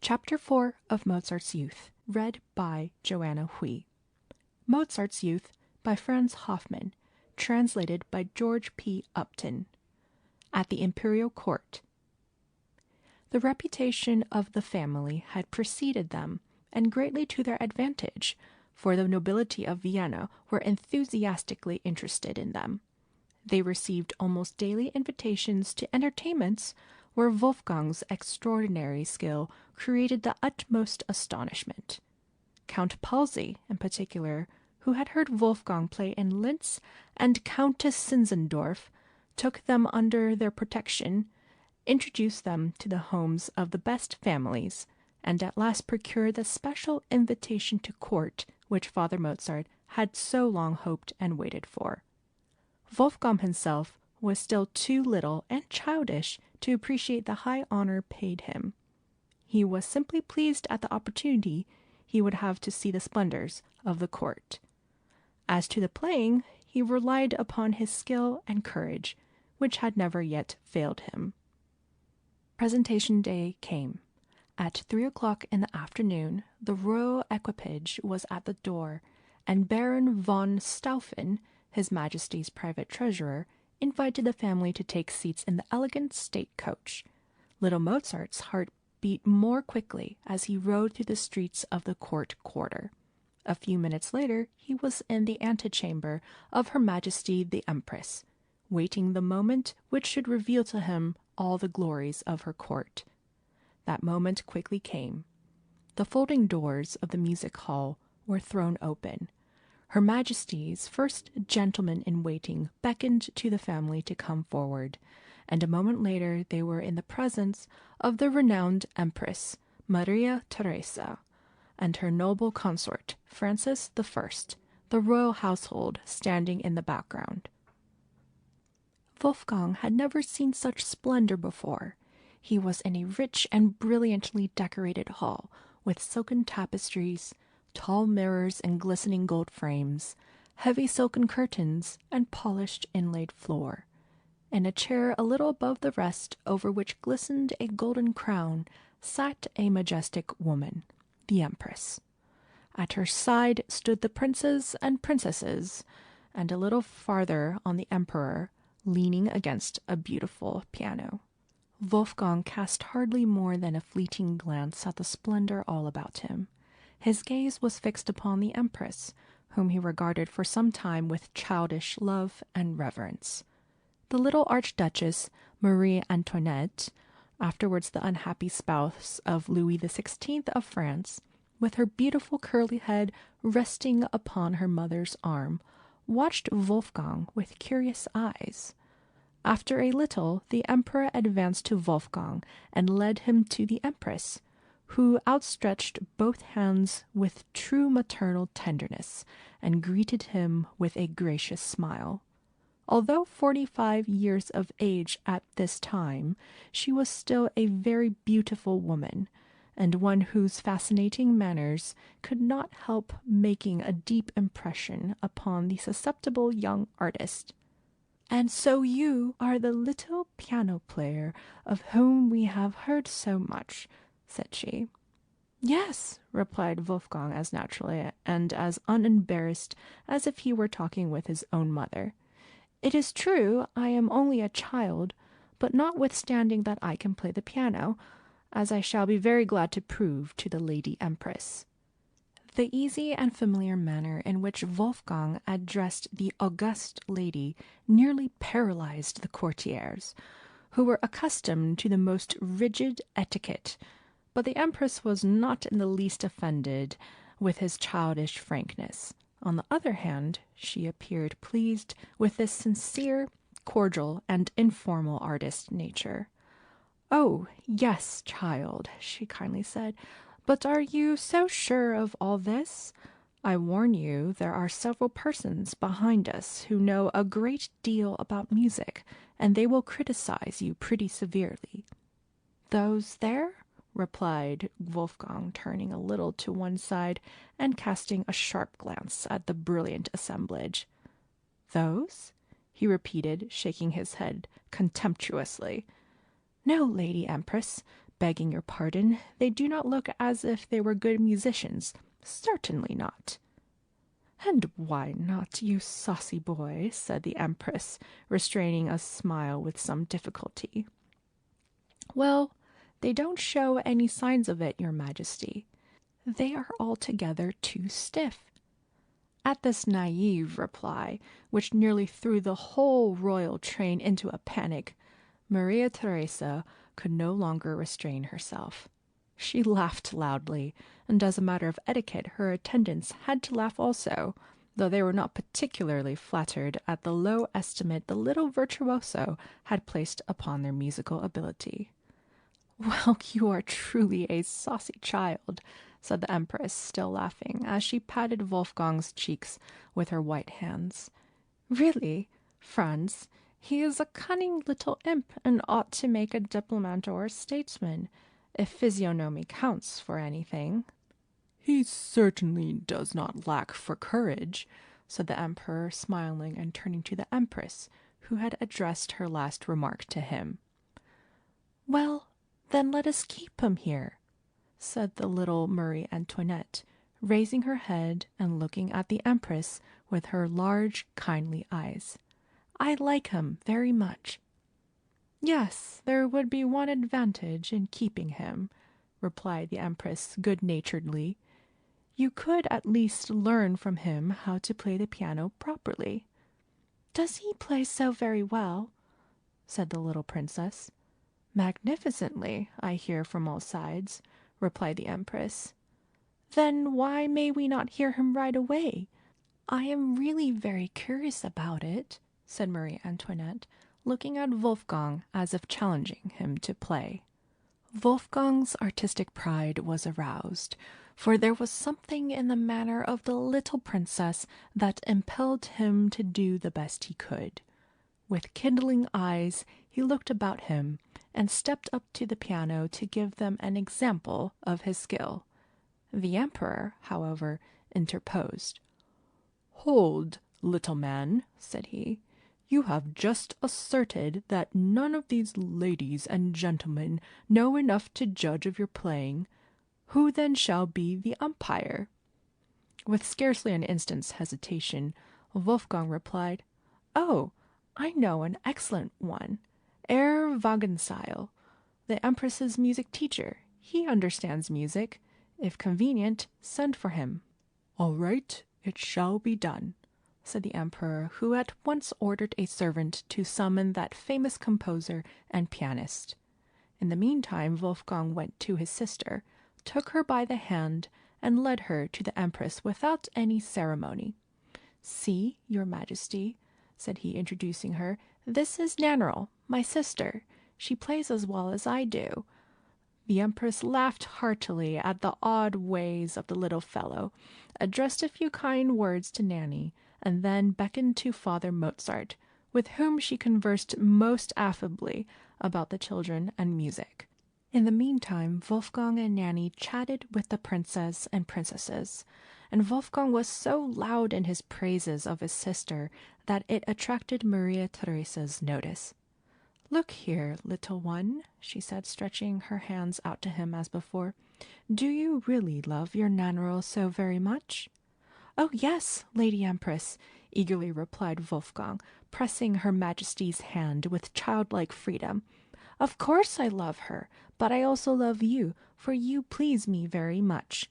Chapter 4 of Mozart's Youth, read by Joanna Hui. Mozart's Youth by Franz Hoffmann, translated by George P. Upton. At the Imperial Court. The reputation of the family had preceded them, and greatly to their advantage, for the nobility of Vienna were enthusiastically interested in them. They received almost daily invitations to entertainments where Wolfgang's extraordinary skill created the utmost astonishment. Count Palsy, in particular, who had heard Wolfgang play in Linz, and Countess Zinzendorf, took them under their protection, introduced them to the homes of the best families, and at last procured the special invitation to court which Father Mozart had so long hoped and waited for. Wolfgang himself was still too little and childish to appreciate the high honor paid him. He was simply pleased at the opportunity he would have to see the splendors of the court. As to the playing, he relied upon his skill and courage, which had never yet failed him. Presentation day came. At 3 o'clock in the afternoon, the royal equipage was at the door, and Baron von Stauffen, His Majesty's private treasurer, invited the family to take seats in the elegant state coach. Little Mozart's heart beat more quickly as he rode through the streets of the court quarter. A few minutes later he was in the antechamber of Her Majesty the Empress, waiting the moment which should reveal to him all the glories of her court. That moment quickly came. The folding doors of the music hall were thrown open. Her Majesty's first gentleman-in-waiting beckoned to the family to come forward, and a moment later they were in the presence of the renowned Empress, Maria Theresa, and her noble consort, Francis I, the royal household standing in the background. Wolfgang had never seen such splendor before. He was in a rich and brilliantly decorated hall, with silken tapestries, tall mirrors and glistening gold frames, heavy silken curtains, and polished inlaid floor. In a chair a little above the rest, over which glistened a golden crown, sat a majestic woman, the Empress. At her side stood the princes and princesses, and a little farther on the Emperor, leaning against a beautiful piano. Wolfgang cast hardly more than a fleeting glance at the splendor all about him. His gaze was fixed upon the Empress, whom he regarded for some time with childish love and reverence. The little Archduchess Marie Antoinette, afterwards the unhappy spouse of Louis XVI of France, with her beautiful curly head resting upon her mother's arm, watched Wolfgang with curious eyes. After a little, the Emperor advanced to Wolfgang and led him to the Empress, who outstretched both hands with true maternal tenderness, and greeted him with a gracious smile. Although 45 years of age at this time, she was still a very beautiful woman, and one whose fascinating manners could not help making a deep impression upon the susceptible young artist. "And so you are the little piano player of whom we have heard so much," said she. "Yes," replied Wolfgang as naturally and as unembarrassed as if he were talking with his own mother. "It is true I am only a child, but notwithstanding that I can play the piano, as I shall be very glad to prove to the Lady Empress." The easy and familiar manner in which Wolfgang addressed the august lady nearly paralyzed the courtiers, who were accustomed to the most rigid etiquette, but the Empress was not in the least offended with his childish frankness. On the other hand, she appeared pleased with this sincere, cordial, and informal artist nature. "Oh, yes, child," she kindly said, "but are you so sure of all this? I warn you there are several persons behind us who know a great deal about music, and they will criticize you pretty severely." "Those there?" replied Wolfgang, turning a little to one side and casting a sharp glance at the brilliant assemblage. "Those?" he repeated, shaking his head contemptuously. "No, Lady Empress, Begging your pardon, they do not look as if they were good musicians. Certainly not." "And why not, you saucy boy?" said the Empress, restraining a smile with some difficulty. "Well, they don't show any signs of it, your Majesty. They are altogether too stiff." At this naive reply, which nearly threw the whole royal train into a panic, Maria Theresa could no longer restrain herself. She laughed loudly, and as a matter of etiquette her attendants had to laugh also, though they were not particularly flattered at the low estimate the little virtuoso had placed upon their musical ability. "Well, you are truly a saucy child," said the Empress, still laughing, as she patted Wolfgang's cheeks with her white hands. "Really, Franz, he is a cunning little imp, and ought to make a diplomat or a statesman, if physiognomy counts for anything." "He certainly does not lack for courage," said the Emperor, smiling and turning to the Empress, who had addressed her last remark to him. "Well, then let us keep him here," said the little Marie Antoinette, raising her head and looking at the Empress with her large, kindly eyes. "I like him very much." "Yes, there would be one advantage in keeping him," replied the Empress good-naturedly. "You could at least learn from him how to play the piano properly." "Does he play so very well?" said the little princess. "Magnificently, I hear from all sides," replied the Empress. "Then why may we not hear him right away? I am really very curious about it," said Marie Antoinette, looking at Wolfgang as if challenging him to play. Wolfgang's artistic pride was aroused, for there was something in the manner of the little princess that impelled him to do the best he could. With kindling eyes he looked about him, and stepped up to the piano to give them an example of his skill. The Emperor, however, interposed. "Hold, little man," said he. "You have just asserted that none of these ladies and gentlemen know enough to judge of your playing. Who then shall be the umpire?" With scarcely an instant's hesitation, Wolfgang replied, "Oh, I know an excellent one. Herr Wagenseil, the Empress's music teacher. He understands music. If convenient, send for him." "All right, it shall be done," said the Emperor, who at once ordered a servant to summon that famous composer and pianist. In the meantime Wolfgang went to his sister, took her by the hand, and led her to the Empress without any ceremony. "See, your Majesty," said he, introducing her, "this is Nannerl, my sister. She plays as well as I do." The Empress laughed heartily at the odd ways of the little fellow, addressed a few kind words to Nanny, and then beckoned to Father Mozart, with whom she conversed most affably about the children and music. In the meantime Wolfgang and Nanny chatted with the princess and princesses, and Wolfgang was so loud in his praises of his sister that it attracted Maria Theresa's notice. "Look here, little one," she said, stretching her hands out to him as before. "Do you really love your Nannerl so very much?" "Oh, yes, Lady Empress," eagerly replied Wolfgang, pressing Her Majesty's hand with childlike freedom. "Of course I love her, but I also love you, for you please me very much."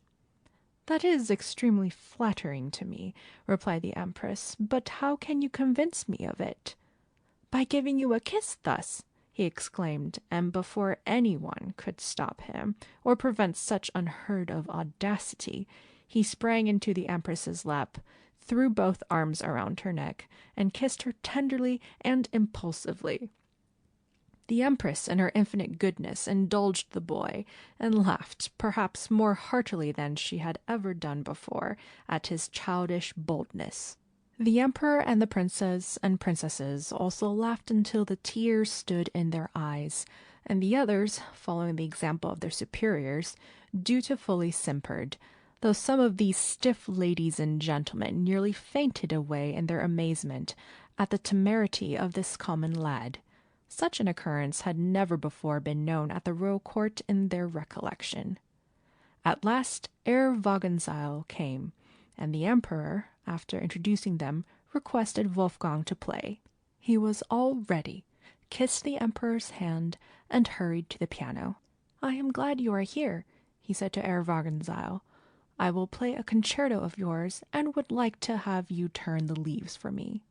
"That is extremely flattering to me," replied the Empress, "but how can you convince me of it?" "By giving you a kiss thus," he exclaimed, and before anyone could stop him, or prevent such unheard of audacity, he sprang into the Empress's lap, threw both arms around her neck, and kissed her tenderly and impulsively. The Empress, in her infinite goodness, indulged the boy, and laughed, perhaps more heartily than she had ever done before, at his childish boldness. The Emperor and the Princess and Princesses also laughed until the tears stood in their eyes, and the others, following the example of their superiors, dutifully simpered, though some of these stiff ladies and gentlemen nearly fainted away in their amazement at the temerity of this common lad. Such an occurrence had never before been known at the royal court in their recollection. At last Herr Wagenseil came, and the emperor, after introducing them, requested Wolfgang to play. He was all ready, kissed the emperor's hand, and hurried to the piano. "I am glad you are here," he said to Herr Wagenseil. "I will play a concerto of yours, and would like to have you turn the leaves for me."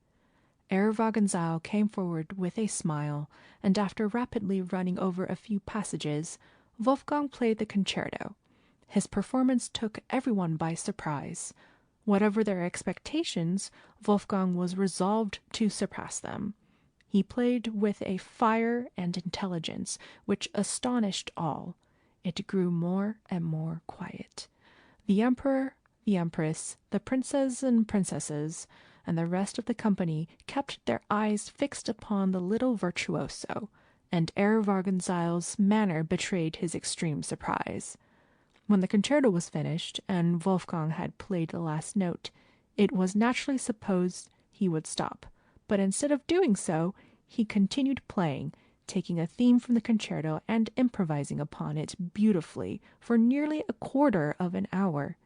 Herr Wagenseil came forward with a smile, and after rapidly running over a few passages, Wolfgang played the concerto. His performance took everyone by surprise. Whatever their expectations, Wolfgang was resolved to surpass them. He played with a fire and intelligence which astonished all. It grew more and more quiet. The emperor, the empress, the princes and princesses, and the rest of the company kept their eyes fixed upon the little virtuoso, and Herr Wagenseil's manner betrayed his extreme surprise. When the concerto was finished, and Wolfgang had played the last note, it was naturally supposed he would stop, but instead of doing so, he continued playing, taking a theme from the concerto and improvising upon it beautifully for nearly a quarter of an hour.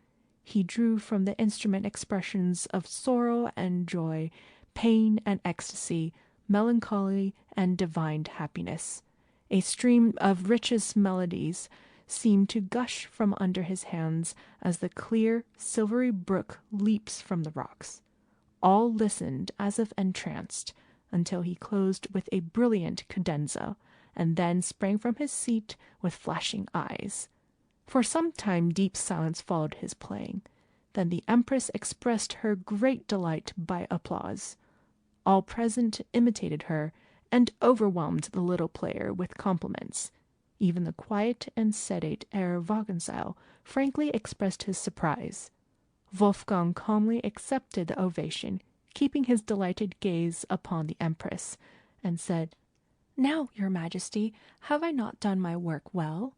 He drew from the instrument expressions of sorrow and joy, pain and ecstasy, melancholy and divine happiness. A stream of richest melodies seemed to gush from under his hands as the clear, silvery brook leaps from the rocks. All listened as if entranced, until he closed with a brilliant cadenza, and then sprang from his seat with flashing eyes. For some time deep silence followed his playing. Then the empress expressed her great delight by applause. All present imitated her, and overwhelmed the little player with compliments. Even the quiet and sedate Herr Wagenseil frankly expressed his surprise. Wolfgang calmly accepted the ovation, keeping his delighted gaze upon the empress, and said, "Now, your majesty, have I not done my work well?"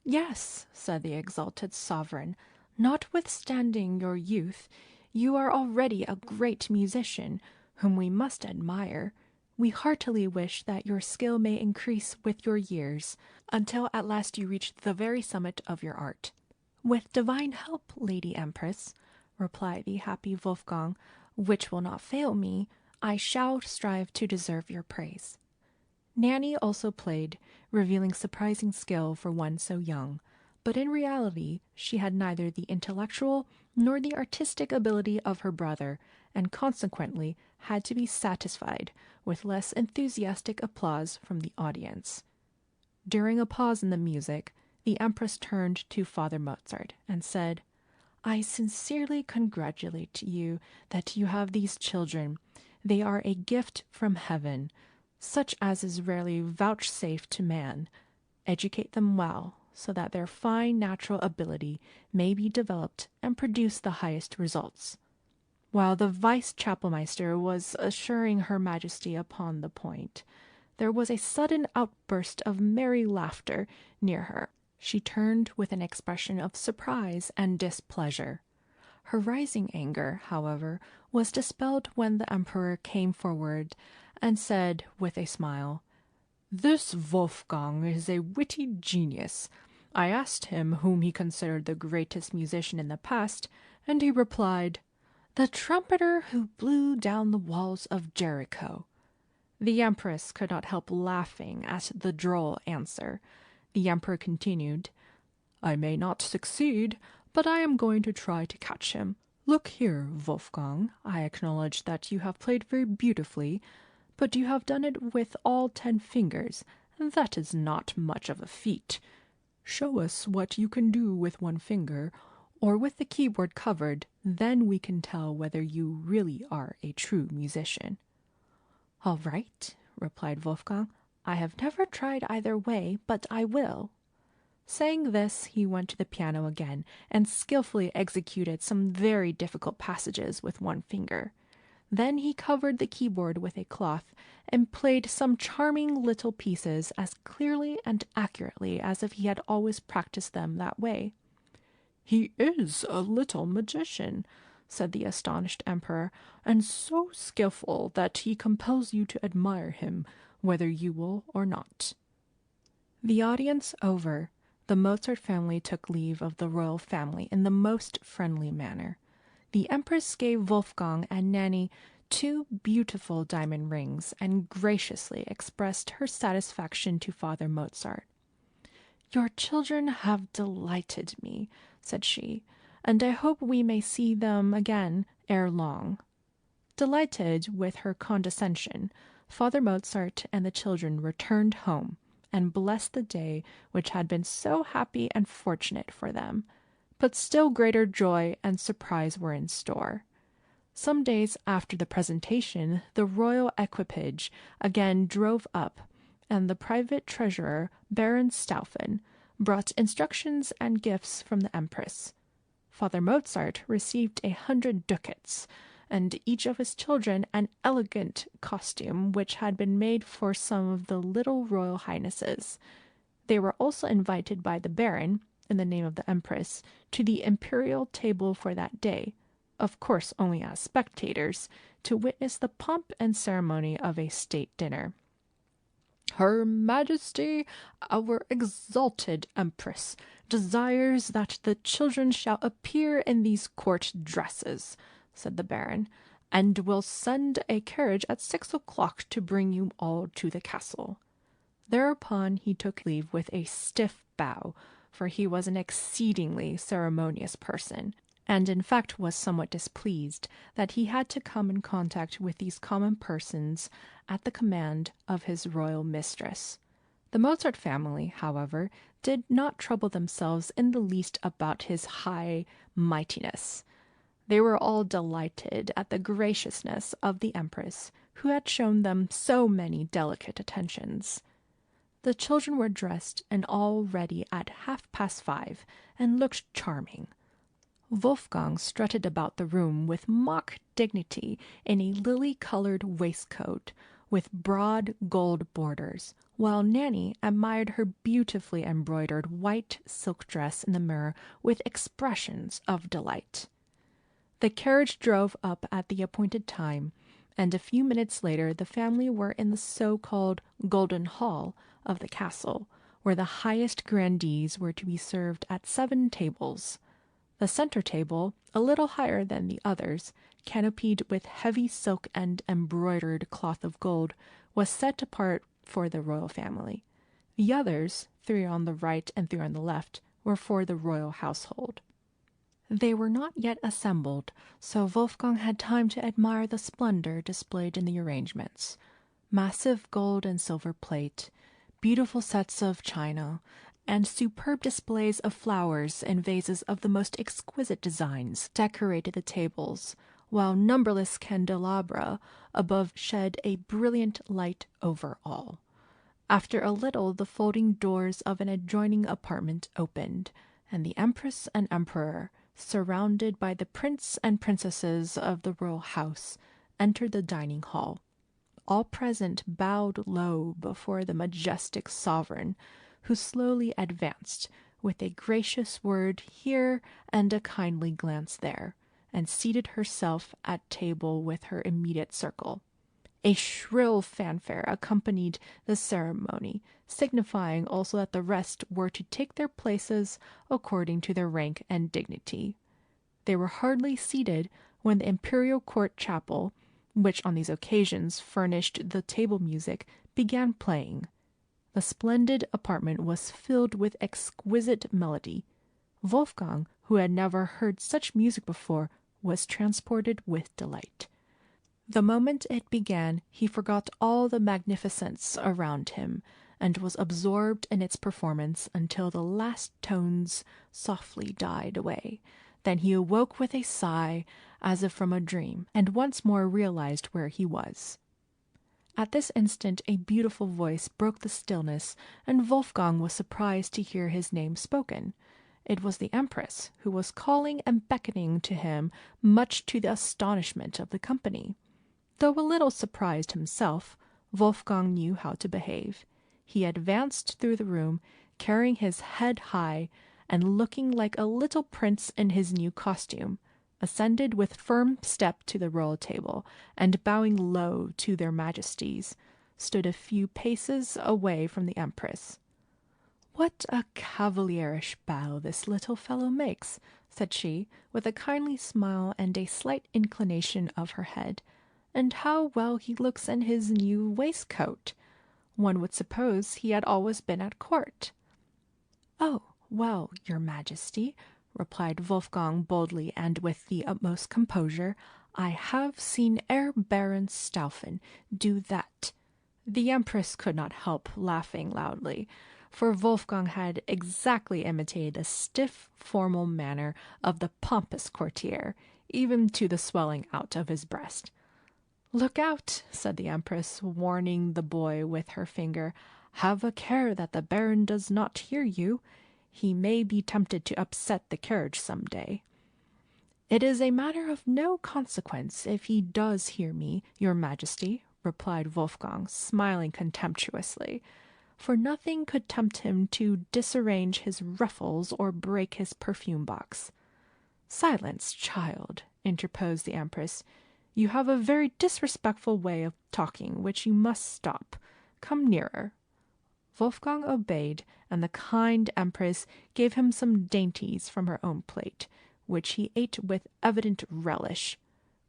"Yes," said the exalted sovereign, "notwithstanding your youth, you are already a great musician, whom we must admire. We heartily wish that your skill may increase with your years, until at last you reach the very summit of your art." "With divine help, Lady Empress," replied the happy Wolfgang, "which will not fail me, I shall strive to deserve your praise." Nanny also played, revealing surprising skill for one so young, but in reality she had neither the intellectual nor the artistic ability of her brother, and consequently had to be satisfied with less enthusiastic applause from the audience. During a pause in the music, the empress turned to Father Mozart and said, "I sincerely congratulate you that you have these children. They are a gift from heaven, such as is rarely vouchsafed to man. Educate them well, so that their fine natural ability may be developed and produce the highest results." While the vice-chapelmeister was assuring Her Majesty upon the point, there was a sudden outburst of merry laughter near her. She turned with an expression of surprise and displeasure. Her rising anger, however, was dispelled when the emperor came forward and said with a smile, "This Wolfgang is a witty genius. I asked him whom he considered the greatest musician in the past, and he replied, 'The trumpeter who blew down the walls of Jericho.'" The empress could not help laughing at the droll answer. The emperor continued, "I may not succeed, but I am going to try to catch him. Look here, Wolfgang, I acknowledge that you have played very beautifully, but you have done it with all 10 fingers, and that is not much of a feat. Show us what you can do with 1 finger, or with the keyboard covered, then we can tell whether you really are a true musician." "All right," replied Wolfgang. "I have never tried either way, but I will." Saying this, he went to the piano again and skillfully executed some very difficult passages with 1 finger. Then he covered the keyboard with a cloth and played some charming little pieces as clearly and accurately as if he had always practiced them that way. "He is a little magician," said the astonished emperor, "and so skillful that he compels you to admire him, whether you will or not." The audience over, the Mozart family took leave of the royal family in the most friendly manner. The Empress gave Wolfgang and Nanny 2 beautiful diamond rings and graciously expressed her satisfaction to Father Mozart. "Your children have delighted me," said she, "and I hope we may see them again ere long." Delighted with her condescension, Father Mozart and the children returned home and blessed the day which had been so happy and fortunate for them. But still greater joy and surprise were in store. Some days after the presentation, the royal equipage again drove up, and the private treasurer, Baron Stauffen, brought instructions and gifts from the Empress. Father Mozart received 100 ducats, and each of his children an elegant costume which had been made for some of the little royal highnesses. They were also invited by the Baron, in the name of the Empress, to the imperial table for that day, of course only as spectators, to witness the pomp and ceremony of a state dinner. "Her Majesty, our exalted Empress, desires that the children shall appear in these court dresses," said the Baron, "and will send a carriage at 6 o'clock to bring you all to the castle." Thereupon he took leave with a stiff bow, for he was an exceedingly ceremonious person, and in fact was somewhat displeased that he had to come in contact with these common persons at the command of his royal mistress. The Mozart family, however, did not trouble themselves in the least about his high mightiness. They were all delighted at the graciousness of the Empress, who had shown them so many delicate attentions. The children were dressed and all ready at 5:30, and looked charming. Wolfgang strutted about the room with mock dignity in a lily-colored waistcoat with broad gold borders, while Nanny admired her beautifully embroidered white silk dress in the mirror with expressions of delight. The carriage drove up at the appointed time, and a few minutes later the family were in the so-called Golden Hall of the castle, where the highest grandees were to be served at 7 tables. The center table, a little higher than the others, canopied with heavy silk and embroidered cloth of gold, was set apart for the royal family. The others, 3 on the right and 3 on the left, were for the royal household. They were not yet assembled, so Wolfgang had time to admire the splendor displayed in the arrangements. Massive gold and silver plate, beautiful sets of china, and superb displays of flowers in vases of the most exquisite designs decorated the tables, while numberless candelabra above shed a brilliant light over all. After a little the folding doors of an adjoining apartment opened, and the Empress and Emperor, surrounded by the prince and princesses of the royal house, entered the dining hall. All present bowed low before the majestic sovereign, who slowly advanced, with a gracious word here and a kindly glance there, and seated herself at table with her immediate circle. A shrill fanfare accompanied the ceremony, signifying also that the rest were to take their places according to their rank and dignity. They were hardly seated when the imperial court chapel, which on these occasions furnished the table music, began playing. The splendid apartment was filled with exquisite melody. Wolfgang, who had never heard such music before, was transported with delight. The moment it began, he forgot all the magnificence around him, and was absorbed in its performance until the last tones softly died away. Then he awoke with a sigh, as if from a dream, and once more realized where he was. At this instant a beautiful voice broke the stillness, and Wolfgang was surprised to hear his name spoken. It was the Empress, who was calling and beckoning to him, much to the astonishment of the company. Though a little surprised himself, Wolfgang knew how to behave. He advanced through the room, carrying his head high, and looking like a little prince in his new costume, ascended with firm step to the royal table, and bowing low to their majesties, stood a few paces away from the Empress. "What a cavalierish bow this little fellow makes," said she, with a kindly smile and a slight inclination of her head. "And how well he looks in his new waistcoat! One would suppose he had always been at court." "Oh, well, your Majesty," replied Wolfgang boldly and with the utmost composure, "I have seen Herr Baron Stauffen do that." The Empress could not help laughing loudly, for Wolfgang had exactly imitated the stiff, formal manner of the pompous courtier, even to the swelling out of his breast. "Look out," said the Empress, warning the boy with her finger. "Have a care that the Baron does not hear you. He may be tempted to upset the carriage some day." "It is a matter of no consequence if he does hear me, your Majesty," replied Wolfgang, smiling contemptuously, for nothing could tempt him to disarrange his ruffles or break his perfume-box. "Silence, child," interposed the Empress. "You have a very disrespectful way of talking, which you must stop. Come nearer." Wolfgang obeyed, and the kind Empress gave him some dainties from her own plate, which he ate with evident relish.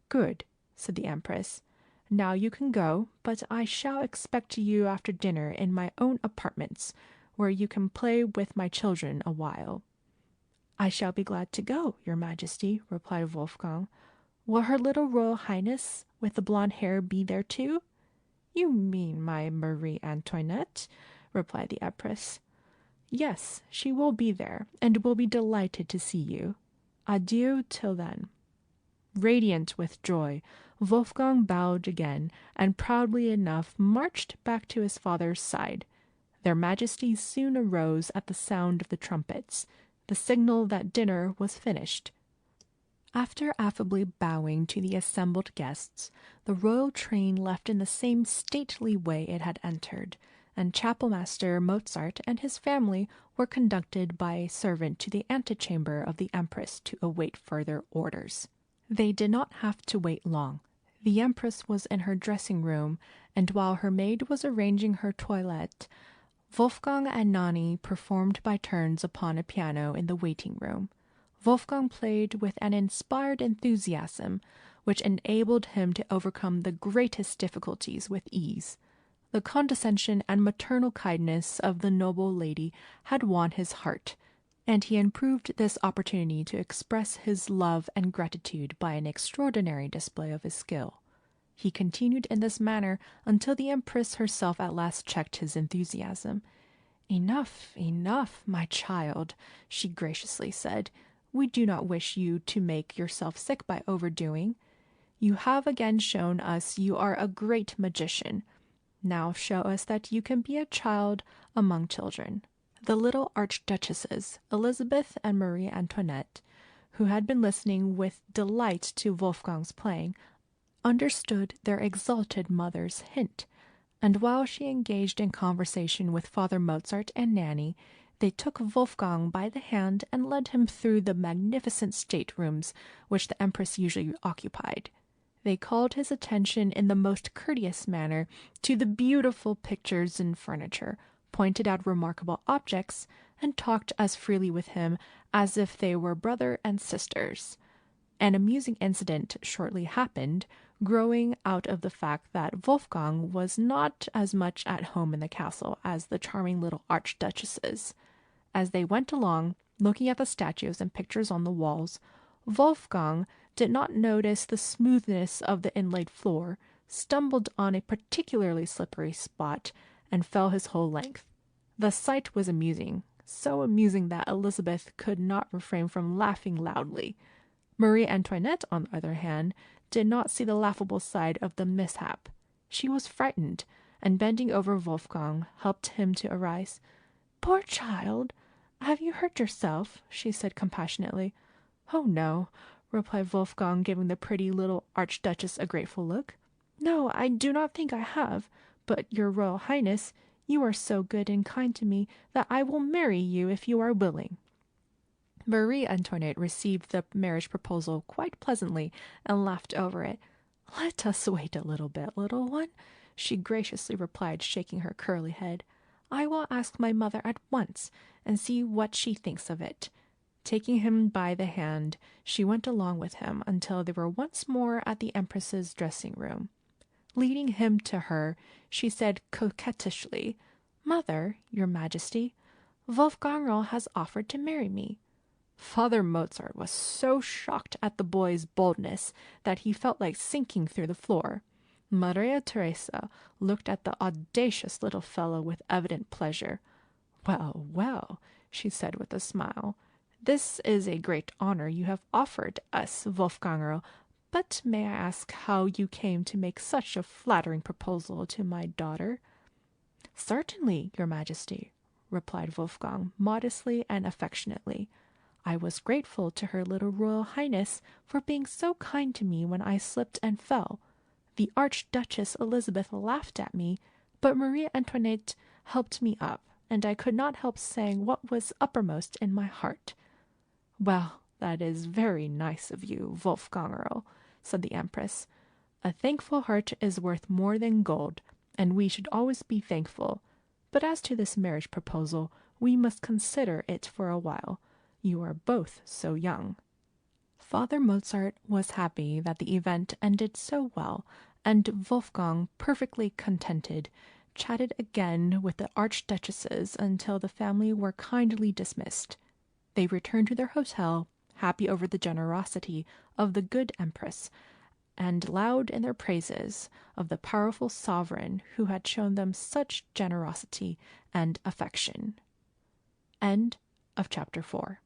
"Good," said the Empress. "Now you can go, but I shall expect you after dinner in my own apartments, where you can play with my children a while." "I shall be glad to go, your Majesty," replied Wolfgang. "Will her little Royal Highness with the blonde hair be there too?" "You mean my Marie Antoinette?" replied the Empress. "Yes, she will be there, and will be delighted to see you. Adieu till then." Radiant with joy, Wolfgang bowed again, and proudly enough marched back to his father's side. Their Majesties soon arose at the sound of the trumpets, the signal that dinner was finished. After affably bowing to the assembled guests, the royal train left in the same stately way it had entered, and chapel-master Mozart and his family were conducted by a servant to the antechamber of the Empress to await further orders. They did not have to wait long. The Empress was in her dressing-room, and while her maid was arranging her toilette, Wolfgang and Nanni performed by turns upon a piano in the waiting-room. Wolfgang played with an inspired enthusiasm, which enabled him to overcome the greatest difficulties with ease. The condescension and maternal kindness of the noble lady had won his heart, and he improved this opportunity to express his love and gratitude by an extraordinary display of his skill. He continued in this manner until the Empress herself at last checked his enthusiasm. "Enough, enough, my child," she graciously said. "We do not wish you to make yourself sick by overdoing. You have again shown us you are a great magician. Now show us that you can be a child among children." The little archduchesses, Elizabeth and Marie Antoinette, who had been listening with delight to Wolfgang's playing, understood their exalted mother's hint, and while she engaged in conversation with Father Mozart and Nanny, they took Wolfgang by the hand and led him through the magnificent staterooms which the Empress usually occupied. They called his attention in the most courteous manner to the beautiful pictures and furniture, pointed out remarkable objects, and talked as freely with him as if they were brother and sisters. An amusing incident shortly happened, growing out of the fact that Wolfgang was not as much at home in the castle as the charming little archduchesses. As they went along, looking at the statues and pictures on the walls, Wolfgang did not notice the smoothness of the inlaid floor, stumbled on a particularly slippery spot, and fell his whole length. The sight was amusing, so amusing that Elizabeth could not refrain from laughing loudly. Marie Antoinette, on the other hand, did not see the laughable side of the mishap. She was frightened, and bending over Wolfgang, helped him to arise. "Poor child, have you hurt yourself?" she said compassionately. "Oh, no," replied Wolfgang, giving the pretty little archduchess a grateful look. "No, I do not think I have. But, your Royal Highness, you are so good and kind to me that I will marry you if you are willing." Marie Antoinette received the marriage proposal quite pleasantly and laughed over it. "Let us wait a little bit, little one," she graciously replied, shaking her curly head. "I will ask my mother at once, and see what she thinks of it." Taking him by the hand, she went along with him until they were once more at the Empress's dressing room. Leading him to her, she said coquettishly, "Mother, your Majesty, Wolfgang has offered to marry me." Father Mozart was so shocked at the boy's boldness that he felt like sinking through the floor. Maria Theresa looked at the audacious little fellow with evident pleasure. "Well, well," she said with a smile, "this is a great honor you have offered us, Wolfgang, but may I ask how you came to make such a flattering proposal to my daughter?" "Certainly, your Majesty," replied Wolfgang, modestly and affectionately. "I was grateful to her little Royal Highness for being so kind to me when I slipped and fell. The Archduchess Elizabeth laughed at me, but Marie Antoinette helped me up, and I could not help saying what was uppermost in my heart." "Well, that is very nice of you, Wolfgang," said the Empress. "A thankful heart is worth more than gold, and we should always be thankful. But as to this marriage proposal, we must consider it for a while. You are both so young." Father Mozart was happy that the event ended so well, and Wolfgang, perfectly contented, chatted again with the archduchesses until the family were kindly dismissed. They returned to their hotel, happy over the generosity of the good Empress, and loud in their praises of the powerful sovereign who had shown them such generosity and affection. End of chapter 4.